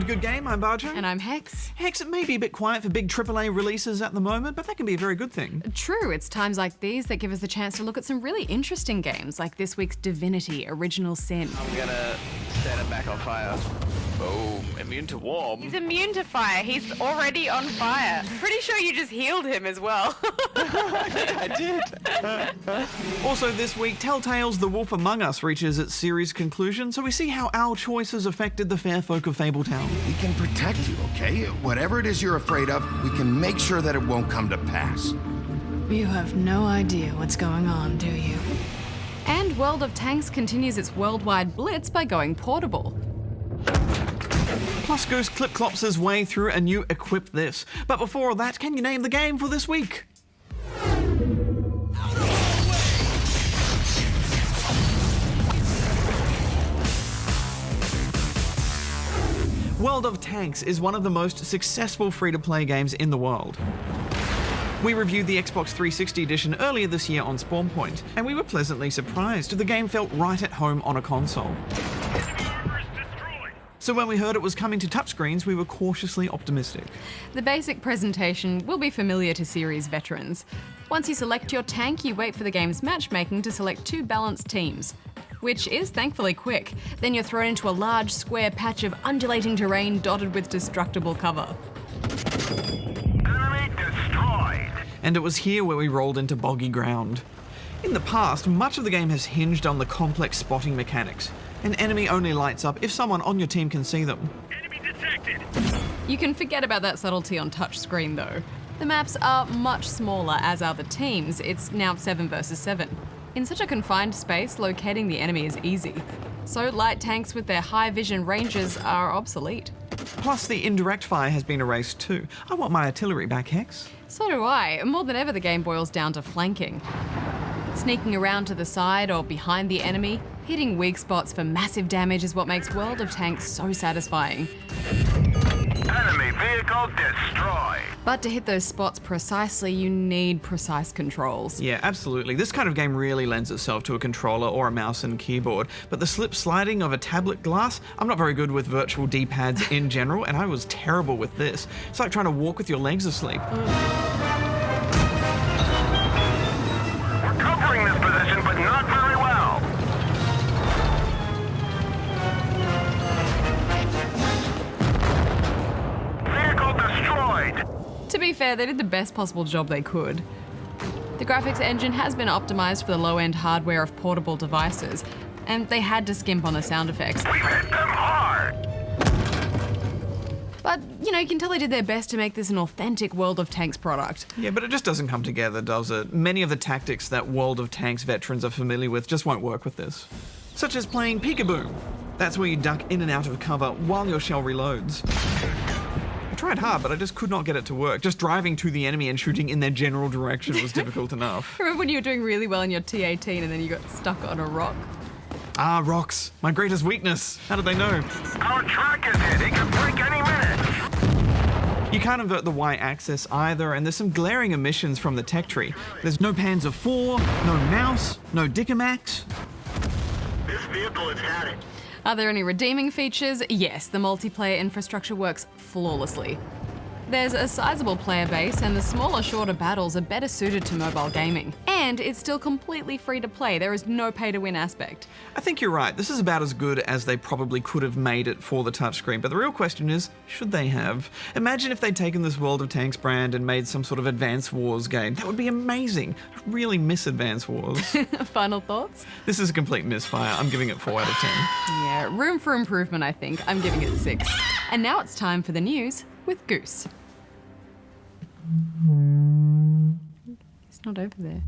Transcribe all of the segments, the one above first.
to Good Game. I'm Bajo. And I'm Hex. Hex, it may be a bit quiet for big AAA releases at the moment, but that can be a very good thing. True, it's times like these that give us the chance to look at some really interesting games, like this week's Divinity, Original Sin. I'm gonna set it back on fire. Boom, immune to warm. He's immune to fire. He's already on fire. Pretty sure you just healed him as well. I did. Also this week, Telltale's The Wolf Among Us reaches its series conclusion, so we see how our choices affected the fair folk of Fabletown. We can protect you, okay? Whatever it is you're afraid of, we can make sure that it won't come to pass. You have no idea what's going on, do you? And World of Tanks continues its worldwide blitz by going portable. Plus Goose clip-clops his way through a new Equip This. But before all that, can you name the game for this week? World of Tanks is one of the most successful free-to-play games in the world. We reviewed the Xbox 360 edition earlier this year on Spawn Point, and we were pleasantly surprised. The game felt right at home on a console. So when we heard it was coming to touchscreens, we were cautiously optimistic. The basic presentation will be familiar to series veterans. Once you select your tank, you wait for the game's matchmaking to select two balanced teams, which is thankfully quick. Then you're thrown into a large square patch of undulating terrain dotted with destructible cover. Enemy destroyed. And it was here where we rolled into boggy ground. In the past, much of the game has hinged on the complex spotting mechanics. An enemy only lights up if someone on your team can see them. Enemy detected. You can forget about that subtlety on touchscreen though. The maps are much smaller, as are the teams. It's now 7 versus 7. In such a confined space, locating the enemy is easy. So light tanks with their high vision ranges are obsolete. Plus, the indirect fire has been erased too. I want my artillery back, Hex. So do I. More than ever, the game boils down to flanking. Sneaking around to the side or behind the enemy, hitting weak spots for massive damage is what makes World of Tanks so satisfying. Enemy vehicle destroyed. But to hit those spots precisely, you need precise controls. Yeah, absolutely. This kind of game really lends itself to a controller or a mouse and keyboard, but the slip sliding of a tablet glass, I'm not very good with virtual D-pads in general, and I was terrible with this. It's like trying to walk with your legs asleep. We're covering this position, but not very well. Vehicle destroyed. To be fair, they did the best possible job they could. The graphics engine has been optimized for the low-end hardware of portable devices, and they had to skimp on the sound effects. We've hit them hard. But, you know, you can tell they did their best to make this an authentic World of Tanks product. Yeah, but it just doesn't come together, does it? Many of the tactics that World of Tanks veterans are familiar with just won't work with this. Such as playing peekaboo. That's where you duck in and out of cover while your shell reloads. I tried hard, but I just could not get it to work. Just driving to the enemy and shooting in their general direction was difficult enough. Remember when you were doing really well in your T-18 and then you got stuck on a rock? Ah, rocks. My greatest weakness. How did they know? Our track is hit. It could break any minute. You can't invert the Y-axis either, and there's some glaring omissions from the tech tree. There's no Panzer IV, no mouse, no Dicamax. This vehicle is had it. Are there any redeeming features? Yes, the multiplayer infrastructure works flawlessly. There's a sizable player base, and the smaller, shorter battles are better suited to mobile gaming. And it's still completely free to play. There is no pay-to-win aspect. I think you're right. This is about as good as they probably could have made it for the touchscreen, but the real question is, should they have? Imagine if they'd taken this World of Tanks brand and made some sort of Advance Wars game. That would be amazing. I really miss Advance Wars. Final thoughts? This is a complete misfire. I'm giving it 4 out of 10. Yeah, room for improvement, I think. I'm giving it 6. And now it's time for the news with Goose. It's not over there.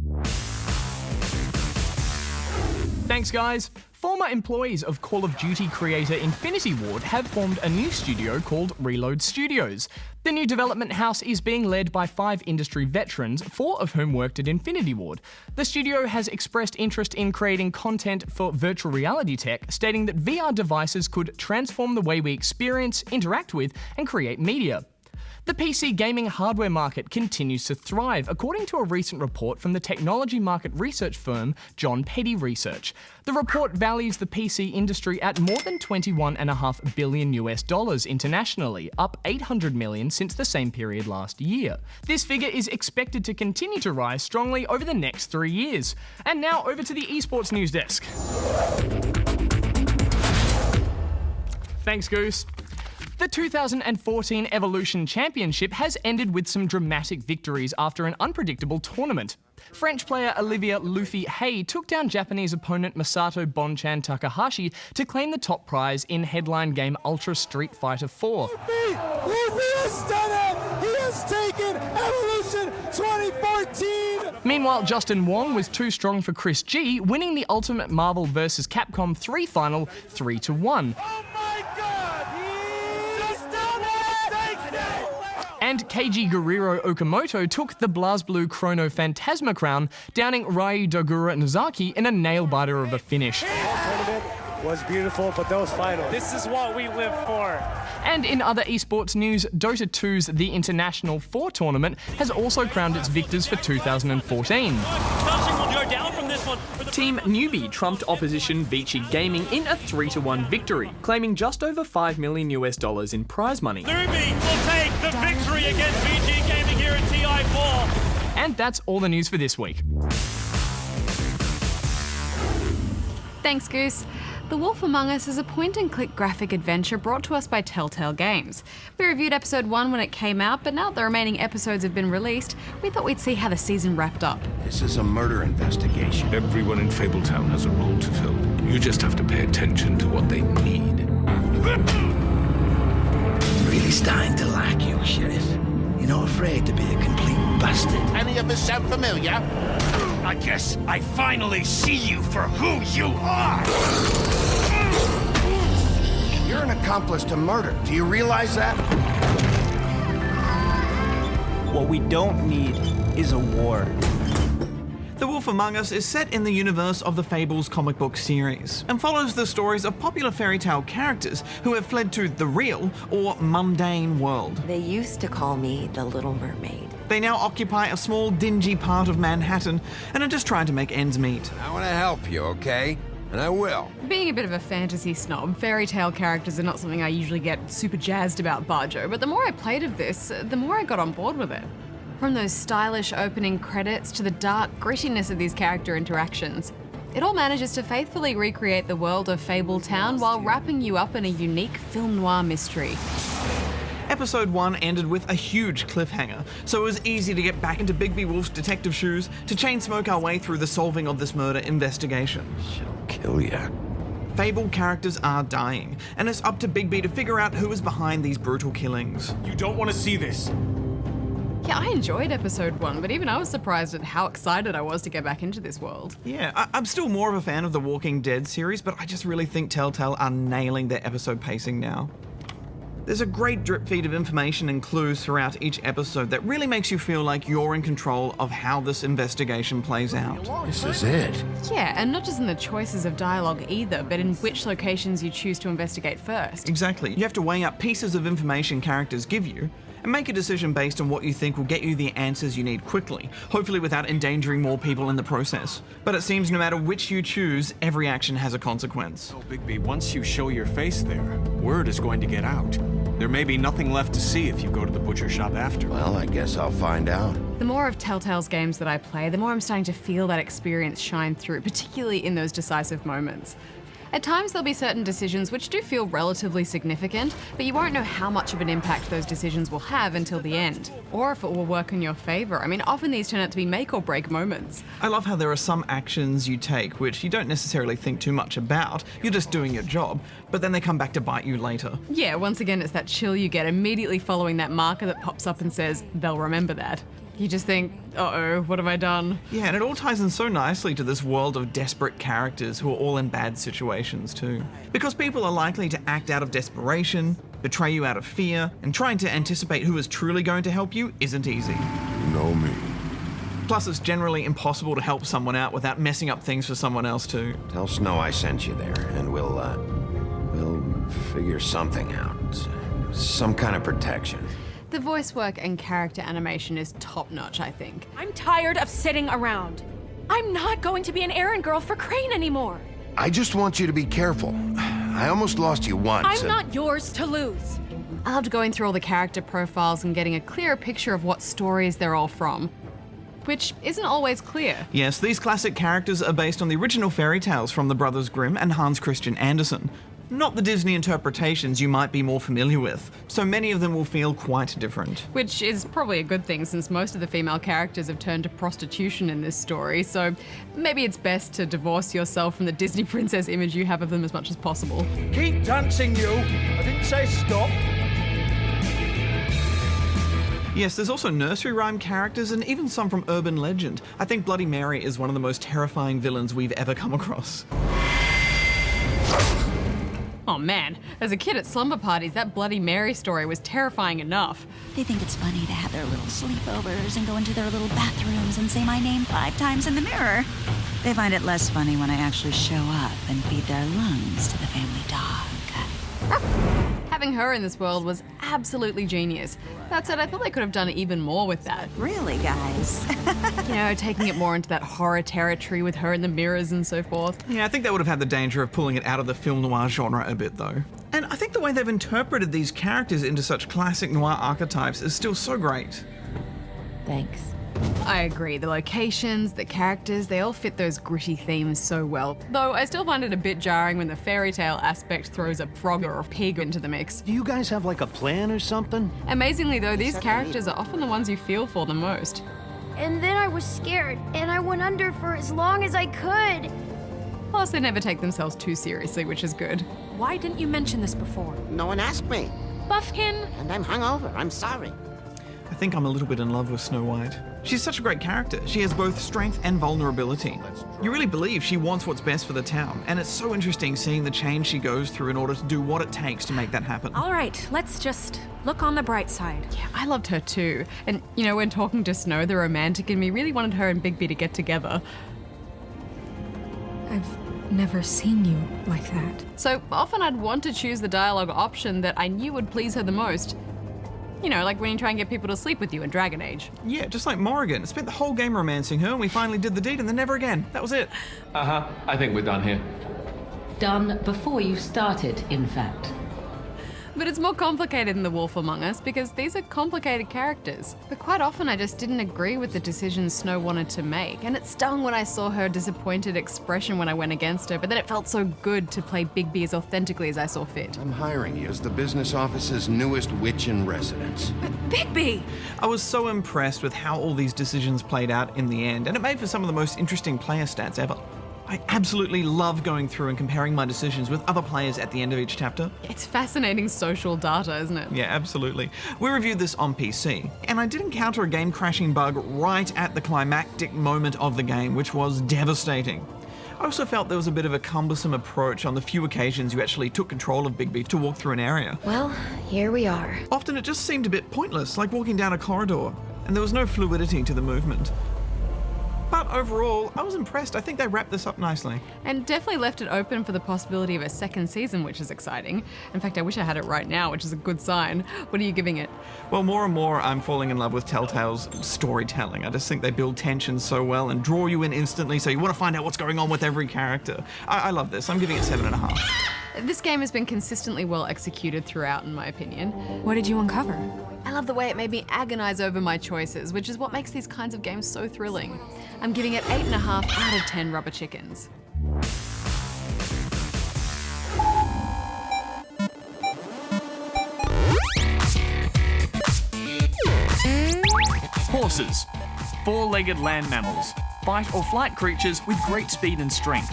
Thanks, guys. Former employees of Call of Duty creator Infinity Ward have formed a new studio called Reload Studios. The new development house is being led by 5 industry veterans, 4 of whom worked at Infinity Ward. The studio has expressed interest in creating content for virtual reality tech, stating that VR devices could transform the way we experience, interact with, and create media. The PC gaming hardware market continues to thrive, according to a recent report from the technology market research firm John Petty Research. The report values the PC industry at more than $21.5 billion internationally, up 800 million since the same period last year. This figure is expected to continue to rise strongly over the next 3 years. And now over to the eSports news desk. Thanks, Goose. The 2014 Evolution Championship has ended with some dramatic victories after an unpredictable tournament. French player Olivia Luffy Hay took down Japanese opponent Masato Bonchan Takahashi to claim the top prize in headline game Ultra Street Fighter IV. Luffy has done it! He has taken Evolution 2014! Meanwhile, Justin Wong was too strong for Chris G, winning the Ultimate Marvel vs. Capcom 3 final 3-1. Oh my god! He just done it! And Keiji Guriro Okamoto took the BlazBlue Chrono Phantasma crown, downing Ryu Dogura Nozaki in a nail-biter of a finish. Tournament was beautiful, but those finals. This is what we live for. And in other esports news, Dota 2's The International 4 tournament has also crowned its victors for 2014. Team Newbie trumped opposition Vici Gaming in a 3-1 victory, claiming just over $5 million in prize money. Newbie will take the victory against Vici Gaming here at TI4. And that's all the news for this week. Thanks, Goose. The Wolf Among Us is a point-and-click graphic adventure brought to us by Telltale Games. We reviewed episode 1 when it came out, but now the remaining episodes have been released, we thought we'd see how the season wrapped up. This is a murder investigation. Everyone in Fabletown has a role to fill. You just have to pay attention to what they need. Really starting to like you, Sheriff. You're not afraid to be a complete bastard. Any of this sound familiar? I guess I finally see you for who you are! You're an accomplice to murder. Do you realize that? What we don't need is a war. The Wolf Among Us is set in the universe of the Fables comic book series, and follows the stories of popular fairy tale characters who have fled to the real, or mundane world. They used to call me the Little Mermaid. They now occupy a small, dingy part of Manhattan, and are just trying to make ends meet. I want to help you, okay? And I will. Being a bit of a fantasy snob, fairy tale characters are not something I usually get super jazzed about Bajo, but the more I played of this, the more I got on board with it. From those stylish opening credits to the dark grittiness of these character interactions, it all manages to faithfully recreate the world of Fabletown while wrapping you up in a unique film noir mystery. Episode 1 ended with a huge cliffhanger, so it was easy to get back into Bigby Wolf's detective shoes to chain smoke our way through the solving of this murder investigation. She'll kill ya. Fable characters are dying, and it's up to Bigby to figure out who is behind these brutal killings. You don't want to see this. Yeah, I enjoyed episode 1, but even I was surprised at how excited I was to get back into this world. Yeah, I'm still more of a fan of the Walking Dead series, but I just really think Telltale are nailing their episode pacing now. There's a great drip feed of information and clues throughout each episode that really makes you feel like you're in control of how this investigation plays out. This is it. Yeah, and not just in the choices of dialogue either, but in which locations you choose to investigate first. Exactly. You have to weigh up pieces of information characters give you, and make a decision based on what you think will get you the answers you need quickly, hopefully without endangering more people in the process. But it seems no matter which you choose, every action has a consequence. Oh, Bigby, once you show your face there, word is going to get out. There may be nothing left to see if you go to the butcher shop after. Well, I guess I'll find out. The more of Telltale's games that I play, the more I'm starting to feel that experience shine through, particularly in those decisive moments. At times there'll be certain decisions which do feel relatively significant, but you won't know how much of an impact those decisions will have until the end, or if it will work in your favour. I mean, often these turn out to be make or break moments. I love how there are some actions you take which you don't necessarily think too much about, you're just doing your job, but then they come back to bite you later. Yeah, once again it's that chill you get immediately following that marker that pops up and says, they'll remember that. You just think, uh-oh, what have I done? Yeah, and it all ties in so nicely to this world of desperate characters who are all in bad situations too. Because people are likely to act out of desperation, betray you out of fear, and trying to anticipate who is truly going to help you isn't easy. You know me. Plus, it's generally impossible to help someone out without messing up things for someone else too. Tell Snow I sent you there, and we'll figure something out. Some kind of protection. The voice work and character animation is top-notch, I think. I'm tired of sitting around. I'm not going to be an errand girl for Crane anymore. I just want you to be careful. I almost lost you once. I'm not yours to lose. I loved going through all the character profiles and getting a clearer picture of what stories they're all from, which isn't always clear. Yes, these classic characters are based on the original fairy tales from the Brothers Grimm and Hans Christian Andersen. Not the Disney interpretations you might be more familiar with, so many of them will feel quite different. Which is probably a good thing, since most of the female characters have turned to prostitution in this story, so maybe it's best to divorce yourself from the Disney princess image you have of them as much as possible. Keep dancing, you. I didn't say stop. Yes, there's also nursery rhyme characters and even some from urban legend. I think Bloody Mary is one of the most terrifying villains we've ever come across. Oh man, as a kid at slumber parties, that Bloody Mary story was terrifying enough. They think it's funny to have their little sleepovers and go into their little bathrooms and say my name 5 times in the mirror. They find it less funny when I actually show up and feed their lungs to the family dog. Having her in this world was absolutely genius. That said, I thought they could have done even more with that. Really, guys? You know, taking it more into that horror territory with her in the mirrors and so forth. Yeah, I think that would have had the danger of pulling it out of the film noir genre a bit though. And I think the way they've interpreted these characters into such classic noir archetypes is still so great. Thanks. I agree. The locations, the characters, they all fit those gritty themes so well. Though I still find it a bit jarring when the fairy tale aspect throws a frog or a pig into the mix. Do you guys have like a plan or something? Amazingly though, these characters are often the ones you feel for the most. And then I was scared, and I went under for as long as I could. Plus, they never take themselves too seriously, which is good. Why didn't you mention this before? No one asked me. Buffkin! And I'm hungover. I'm sorry. I think I'm a little bit in love with Snow White. She's such a great character. She has both strength and vulnerability. You really believe she wants what's best for the town, and it's so interesting seeing the change she goes through in order to do what it takes to make that happen. All right, let's just look on the bright side. Yeah, I loved her too. And, you know, when talking to Snow, the romantic in me really wanted her and Bigby to get together. I've never seen you like that. So often I'd want to choose the dialogue option that I knew would please her the most. You know, like when you try and get people to sleep with you in Dragon Age. Yeah, just like Morrigan. Spent the whole game romancing her and we finally did the deed and then never again. That was it. I think we're done here. Done before you started, in fact. But it's more complicated than The Wolf Among Us because these are complicated characters. But quite often I just didn't agree with the decisions Snow wanted to make, and it stung when I saw her disappointed expression when I went against her, but then it felt so good to play Bigby as authentically as I saw fit. I'm hiring you as the business office's newest witch in residence. Bigby! I was so impressed with how all these decisions played out in the end, and it made for some of the most interesting player stats ever. I absolutely love going through and comparing my decisions with other players at the end of each chapter. It's fascinating social data, isn't it? Yeah, absolutely. We reviewed this on PC, and I did encounter a game-crashing bug right at the climactic moment of the game, which was devastating. I also felt there was a bit of a cumbersome approach on the few occasions you actually took control of Bigby to walk through an area. Well, here we are. Often it just seemed a bit pointless, like walking down a corridor, and there was no fluidity to the movement. But overall, I was impressed. I think they wrapped this up nicely. And definitely left it open for the possibility of a second season, which is exciting. In fact, I wish I had it right now, which is a good sign. What are you giving it? Well, more and more, I'm falling in love with Telltale's storytelling. I just think they build tension so well and draw you in instantly, so you want to find out what's going on with every character. I love this. I'm giving it 7.5. This game has been consistently well executed throughout, in my opinion. What did you uncover? I love the way it made me agonize over my choices, which is what makes these kinds of games so thrilling. I'm giving it 8.5 out of 10 rubber chickens. Horses. Four-legged land mammals. Fight or flight creatures with great speed and strength.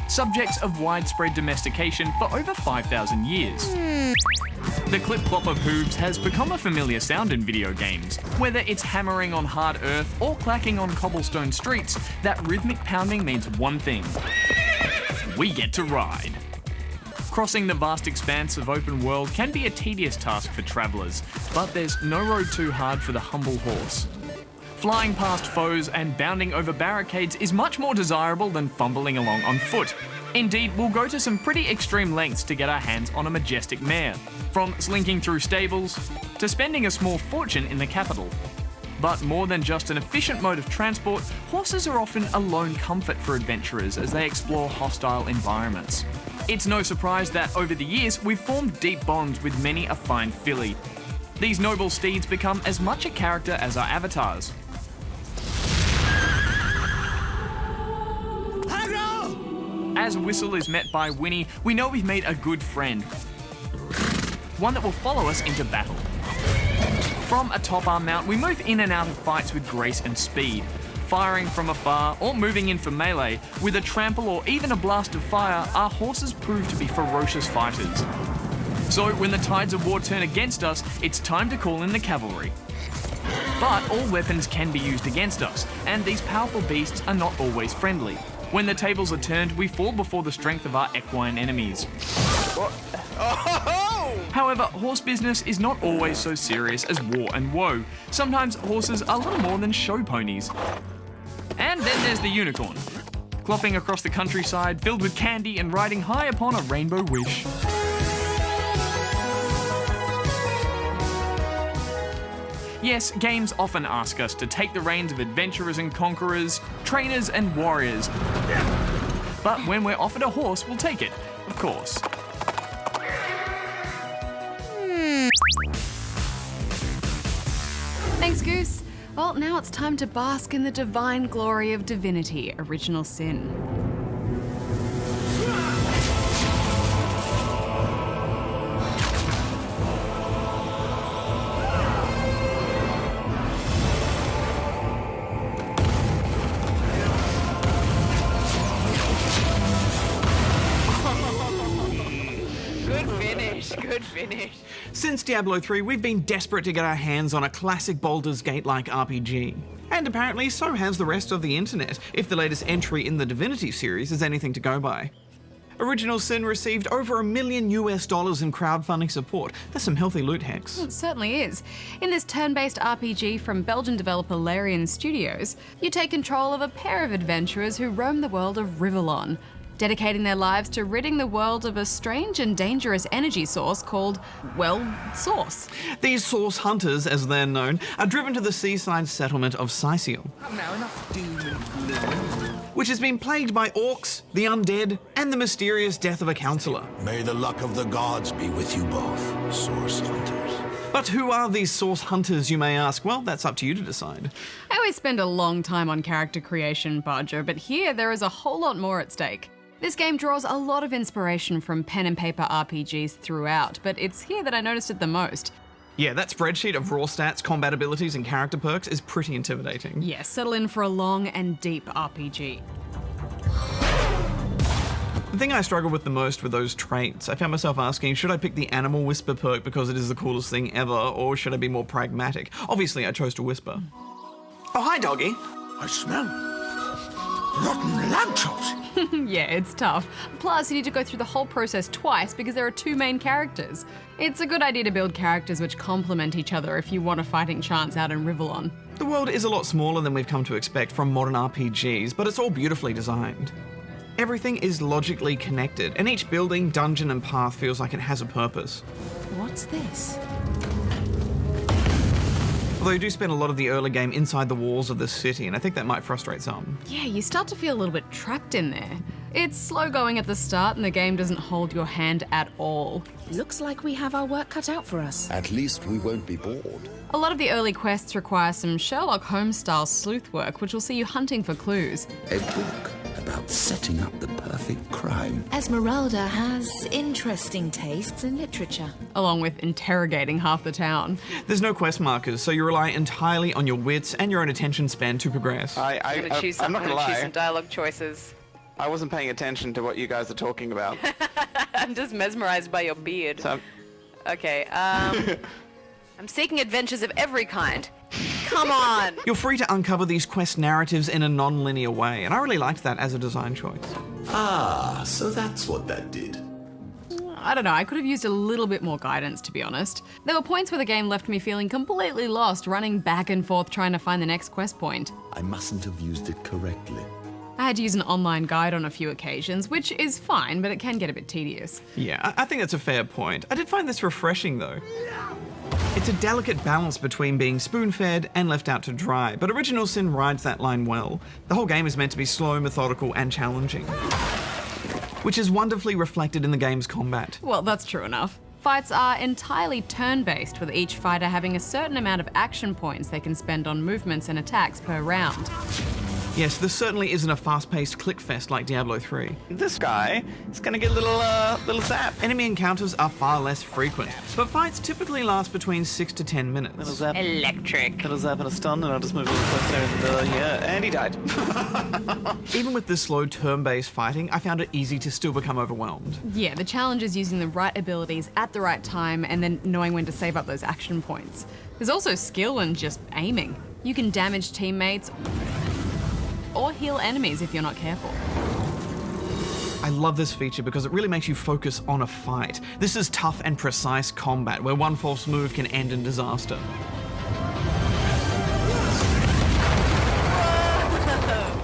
Subjects of widespread domestication for over 5,000 years. The clip-clop of hooves has become a familiar sound in video games. Whether it's hammering on hard earth or clacking on cobblestone streets, that rhythmic pounding means one thing. We get to ride. Crossing the vast expanse of open world can be a tedious task for travellers, but there's no road too hard for the humble horse. Flying past foes and bounding over barricades is much more desirable than fumbling along on foot. Indeed, we'll go to some pretty extreme lengths to get our hands on a majestic mare, from slinking through stables to spending a small fortune in the capital. But more than just an efficient mode of transport, horses are often a lone comfort for adventurers as they explore hostile environments. It's no surprise that over the years we've formed deep bonds with many a fine filly. These noble steeds become as much a character as our avatars. As Whistle is met by Winnie, we know we've made a good friend. One that will follow us into battle. From a top arm mount, we move in and out of fights with grace and speed, firing from afar or moving in for melee. With a trample or even a blast of fire, our horses prove to be ferocious fighters. So when the tides of war turn against us, it's time to call in the cavalry. But all weapons can be used against us, and these powerful beasts are not always friendly. When the tables are turned, we fall before the strength of our equine enemies. However, horse business is not always so serious as war and woe. Sometimes horses are little more than show ponies. And then there's the unicorn, clopping across the countryside, filled with candy and riding high upon a rainbow wish. Yes, games often ask us to take the reins of adventurers and conquerors, trainers and warriors. But when we're offered a horse, we'll take it, of course. Thanks, Goose. Well, now it's time to bask in the divine glory of Divinity, Original Sin. Good finish. Since Diablo 3, we've been desperate to get our hands on a classic Baldur's Gate-like RPG. And apparently so has the rest of the internet, if the latest entry in the Divinity series is anything to go by. Original Sin received over $1 million in crowdfunding support. That's some healthy loot, Hex. It certainly is. In this turn-based RPG from Belgian developer Larian Studios, you take control of a pair of adventurers who roam the world of Rivellon, dedicating their lives to ridding the world of a strange and dangerous energy source called, well, Source. These Source Hunters, as they're known, are driven to the seaside settlement of Syciel, which has been plagued by orcs, the undead, and the mysterious death of a councillor. May the luck of the gods be with you both, Source Hunters. But who are these Source Hunters, you may ask? Well, that's up to you to decide. I always spend a long time on character creation, Bajo, but here there is a whole lot more at stake. This game draws a lot of inspiration from pen and paper RPGs throughout, but it's here that I noticed it the most. Yeah, that spreadsheet of raw stats, combat abilities, and character perks is pretty intimidating. Yes, settle in for a long and deep RPG. The thing I struggle with the most with those traits, I found myself asking, should I pick the Animal Whisper perk because it is the coolest thing ever, or should I be more pragmatic? Obviously, I chose to whisper. Oh, hi, doggy. I smell rotten lamb chops. Yeah, it's tough. Plus, you need to go through the whole process twice because there are two main characters. It's a good idea to build characters which complement each other if you want a fighting chance out in Rivellon. The world is a lot smaller than we've come to expect from modern RPGs, but it's all beautifully designed. Everything is logically connected, and each building, dungeon, and path feels like it has a purpose. What's this? Although you do spend a lot of the early game inside the walls of the city, and I think that might frustrate some. Yeah, you start to feel a little bit trapped in there. It's slow going at the start, and the game doesn't hold your hand at all. Looks like we have our work cut out for us. At least we won't be bored. A lot of the early quests require some Sherlock Holmes-style sleuth work, which will see you hunting for clues. A book about setting up the perfect crime. Esmeralda has interesting tastes in literature. Along with interrogating half the town. There's no quest markers, so you rely entirely on your wits and your own attention span to progress. I'm not gonna lie. Choose some dialogue choices. I wasn't paying attention to what you guys are talking about. I'm just mesmerized by your beard. So, okay, I'm seeking adventures of every kind. Come on! You're free to uncover these quest narratives in a non-linear way, and I really liked that as a design choice. Ah, so that's what that did. I don't know, I could have used a little bit more guidance, to be honest. There were points where the game left me feeling completely lost, running back and forth trying to find the next quest point. I mustn't have used it correctly. I I had to use an online guide on a few occasions, which is fine, but it can get a bit tedious. Yeah, I think that's a fair point. I did find this refreshing though. It's a delicate balance between being spoon-fed and left out to dry, but Original Sin rides that line well. The whole game is meant to be slow, methodical, and challenging, which is wonderfully reflected in the game's combat. Well, that's true enough. Fights are entirely turn-based, with each fighter having a certain amount of action points they can spend on movements and attacks per round. Yes, this certainly isn't a fast-paced clickfest like Diablo 3. This guy is gonna get a little zap. Enemy encounters are far less frequent, but fights typically last between 6 to 10 minutes. Little zap. Electric. Little zap and a stun, and I'll just move a little closer and yeah, and he died. Even with this slow turn-based fighting, I found it easy to still become overwhelmed. Yeah, the challenge is using the right abilities at the right time and then knowing when to save up those action points. There's also skill in just aiming. You can damage teammates or heal enemies if you're not careful. I love this feature because it really makes you focus on a fight. This is tough and precise combat where one false move can end in disaster.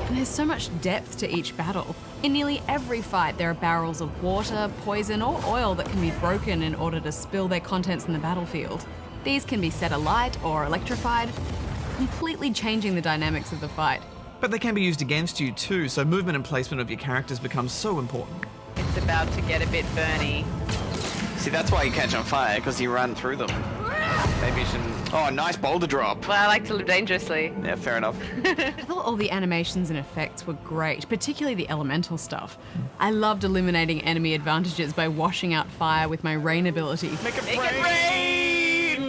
And there's so much depth to each battle. In nearly every fight, there are barrels of water, poison, or oil that can be broken in order to spill their contents in the battlefield. These can be set alight or electrified, completely changing the dynamics of the fight. But they can be used against you too, so movement and placement of your characters becomes so important. It's about to get a bit burny. See, that's why you catch on fire, because you run through them. Maybe you shouldn't... Oh, nice boulder drop. Well, I like to live dangerously. Yeah, fair enough. I thought all the animations and effects were great, particularly the elemental stuff. I loved eliminating enemy advantages by washing out fire with my rain ability. Make it rain!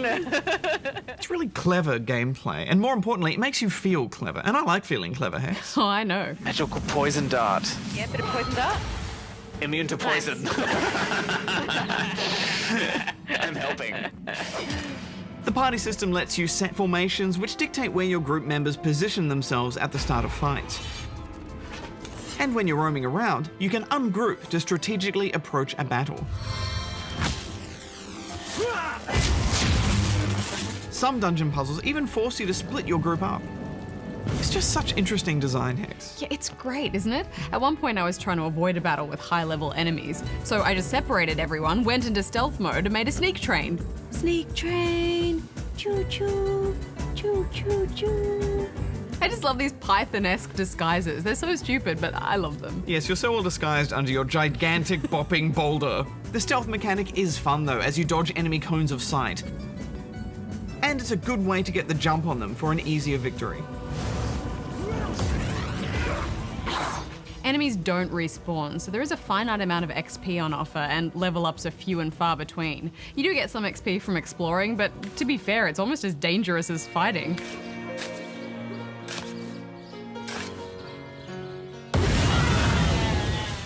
It's really clever gameplay, and more importantly, it makes you feel clever. And I like feeling clever, Hex. Oh, I know. Magical poison dart. Yeah, a bit of poison dart. Immune to poison. Nice. I'm helping. The party system lets you set formations which dictate where your group members position themselves at the start of fights. And when you're roaming around, you can ungroup to strategically approach a battle. Some dungeon puzzles even force you to split your group up. It's just such interesting design, Hex. Yeah, it's great, isn't it? At one point I was trying to avoid a battle with high-level enemies, so I just separated everyone, went into stealth mode and made a sneak train. Sneak train, choo-choo, choo-choo-choo. I just love these Python-esque disguises. They're so stupid, but I love them. Yes, you're so well disguised under your gigantic bopping boulder. The stealth mechanic is fun though, as you dodge enemy cones of sight. And it's a good way to get the jump on them for an easier victory. Enemies don't respawn, so there is a finite amount of XP on offer, and level ups are few and far between. You do get some XP from exploring, but to be fair, it's almost as dangerous as fighting.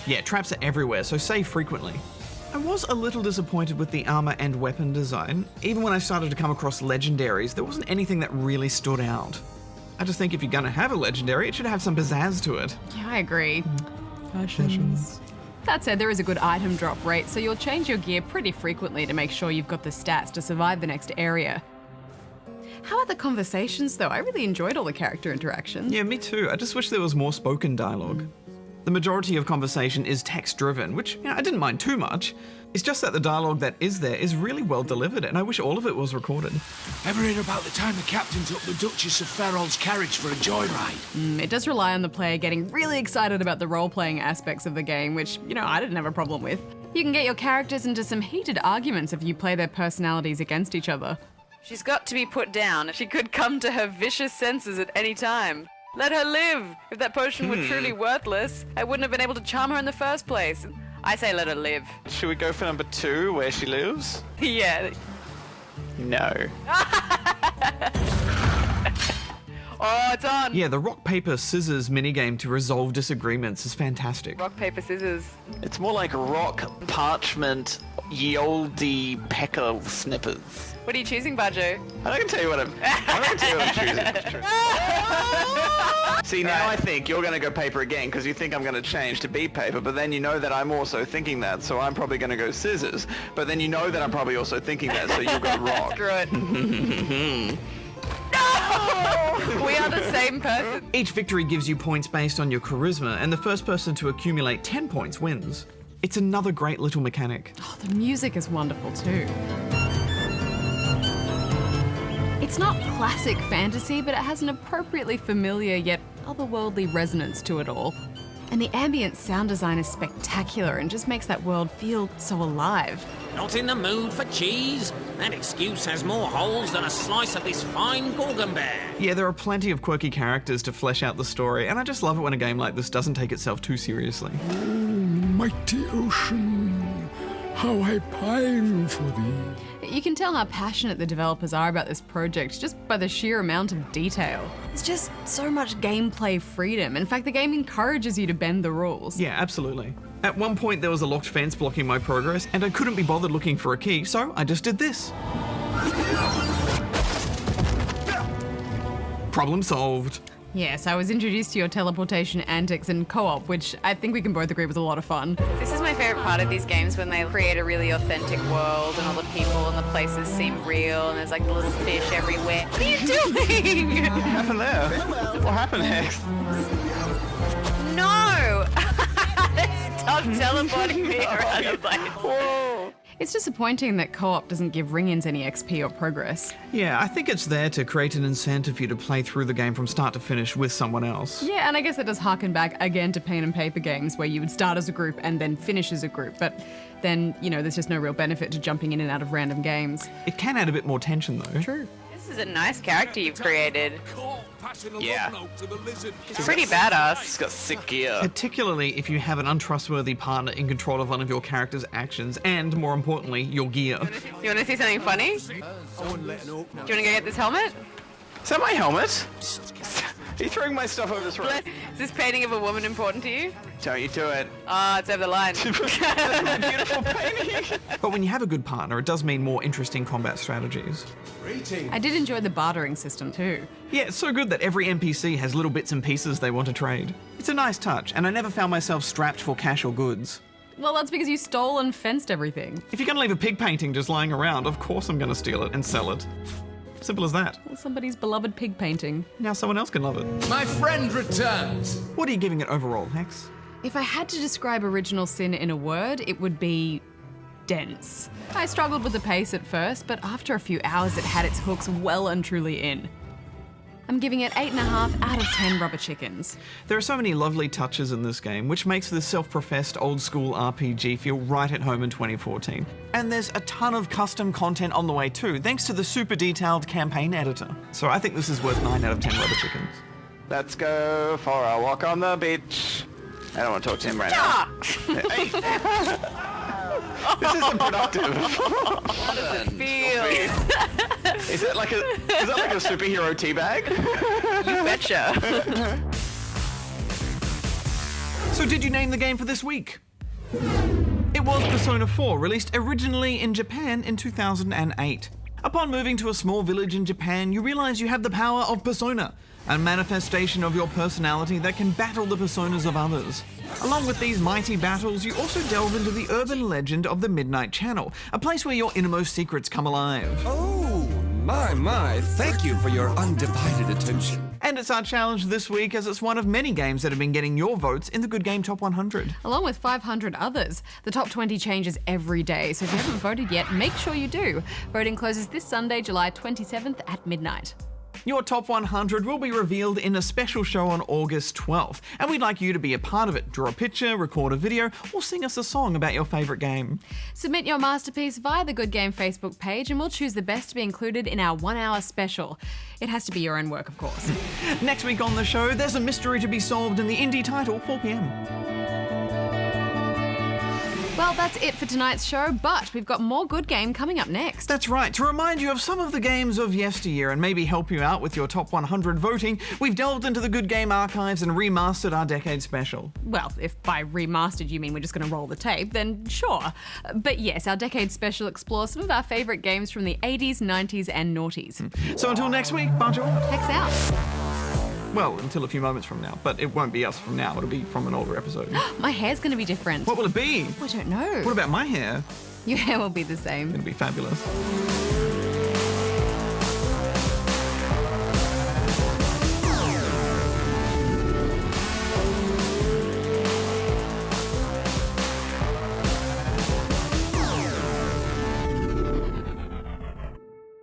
Yeah, traps are everywhere, so save frequently. I was a little disappointed with the armor and weapon design. Even when I started to come across legendaries, there wasn't anything that really stood out. I just think if you're gonna have a legendary, it should have some pizzazz to it. Yeah, I agree. Fashions. That said, there is a good item drop rate, so you'll change your gear pretty frequently to make sure you've got the stats to survive the next area. How are the conversations though? I really enjoyed all the character interactions. Yeah, me too. I just wish there was more spoken dialogue. The majority of conversation is text-driven, which I didn't mind too much. It's just that the dialogue that is there is really well delivered, and I wish all of it was recorded. Ever hear about the time the captain took the Duchess of Ferrol's carriage for a joyride? It does rely on the player getting really excited about the role-playing aspects of the game, which, I didn't have a problem with. You can get your characters into some heated arguments if you play their personalities against each other. She's got to be put down. She could come to her vicious senses at any time. Let her live! If that potion were truly worthless, I wouldn't have been able to charm her in the first place. I say let her live. Should we go for number 2, where she lives? Yeah. No. Oh, it's on! Yeah, the rock, paper, scissors minigame to resolve disagreements is fantastic. Rock, paper, scissors. It's more like rock, parchment, ye olde pecker snippers. What are you choosing, Bajo? I'm not gonna tell you what I'm choosing. See, now I think you're gonna go paper again because you think I'm gonna change to be paper, but then you know that I'm also thinking that, so I'm probably gonna go scissors. But then you know that I'm probably also thinking that, so you'll go rock. Screw it. No! We are the same person. Each victory gives you points based on your charisma, and the first person to accumulate 10 points wins. It's another great little mechanic. Oh, the music is wonderful too. It's not classic fantasy, but it has an appropriately familiar yet otherworldly resonance to it all. And the ambient sound design is spectacular and just makes that world feel so alive. Not in the mood for cheese? That excuse has more holes than a slice of this fine Gorgon bear. Yeah, there are plenty of quirky characters to flesh out the story, and I just love it when a game like this doesn't take itself too seriously. Oh, mighty ocean, how I pine for thee. You can tell how passionate the developers are about this project just by the sheer amount of detail. It's just so much gameplay freedom. In fact, the game encourages you to bend the rules. Yeah, absolutely. At one point there was a locked fence blocking my progress, and I couldn't be bothered looking for a key, so I just did this. Problem solved. Yes, I was introduced to your teleportation antics in co-op, which I think we can both agree was a lot of fun. This is my favorite part of these games, when they create a really authentic world and all the people and the places seem real and there's like the little fish everywhere. What are you doing? What happened there? What happened, Hex? No! Stop teleporting me around the place. Whoa. It's disappointing that co-op doesn't give ring-ins any XP or progress. Yeah, I think it's there to create an incentive for you to play through the game from start to finish with someone else. Yeah, and I guess it does harken back again to pen and paper games where you would start as a group and then finish as a group, but then, you know, there's just no real benefit to jumping in and out of random games. It can add a bit more tension though. True. This is a nice character you've created. Yeah. She's pretty badass. She's got sick gear. Particularly if you have an untrustworthy partner in control of one of your character's actions and, more importantly, your gear. You want to see something funny? Do you want to go get this helmet? Is that my helmet? Are you throwing my stuff over this room? Is this painting of a woman important to you? Don't you do it. Ah, it's over the line. Beautiful painting. But when you have a good partner, it does mean more interesting combat strategies. I did enjoy the bartering system too. Yeah, it's so good that every NPC has little bits and pieces they want to trade. It's a nice touch, and I never found myself strapped for cash or goods. Well, that's because you stole and fenced everything. If you're gonna leave a pig painting just lying around, of course I'm gonna steal it and sell it. Simple as that. Well, somebody's beloved pig painting. Now someone else can love it. My friend returns. What are you giving it overall, Hex? If I had to describe Original Sin in a word, it would be dense. I struggled with the pace at first, but after a few hours it had its hooks well and truly in. I'm giving it 8.5 out of 10 rubber chickens. There are so many lovely touches in this game, which makes this self-professed old-school RPG feel right at home in 2014. And there's a ton of custom content on the way too, thanks to the super detailed campaign editor. So I think this is worth 9 out of 10 rubber chickens. Let's go for a walk on the beach. I don't want to talk to him right now. Hey. This isn't productive. How does it feel? Is that like a superhero teabag? You betcha. So did you name the game for this week? It was Persona 4, released originally in Japan in 2008. Upon moving to a small village in Japan, you realize you have the power of Persona, a manifestation of your personality that can battle the personas of others. Along with these mighty battles, you also delve into the urban legend of the Midnight Channel, a place where your innermost secrets come alive. Oh, my, thank you for your undivided attention. And it's our challenge this week, as it's one of many games that have been getting your votes in the Good Game Top 100. Along with 500 others. The top 20 changes every day, so if you haven't voted yet, make sure you do. Voting closes this Sunday, July 27th at midnight. Your top 100 will be revealed in a special show on August 12th, and we'd like you to be a part of it. Draw a picture, record a video, or sing us a song about your favourite game. Submit your masterpiece via the Good Game Facebook page, and we'll choose the best to be included in our 1 hour special. It has to be your own work, of course. Next week on the show, there's a mystery to be solved in the indie title, 4 PM. Well, that's it for tonight's show, but we've got more Good Game coming up next. That's right. To remind you of some of the games of yesteryear and maybe help you out with your top 100 voting, we've delved into the Good Game archives and remastered our decade special. Well, if by remastered you mean we're just going to roll the tape, then sure. But yes, our decade special explores some of our favourite games from the 80s, 90s and noughties. So until next week, Bajo. Hex out. Well, until a few moments from now, but it won't be us from now, it'll be from an older episode. My hair's going to be different. What will it be? I don't know. What about my hair? Your hair will be the same. It'll be fabulous.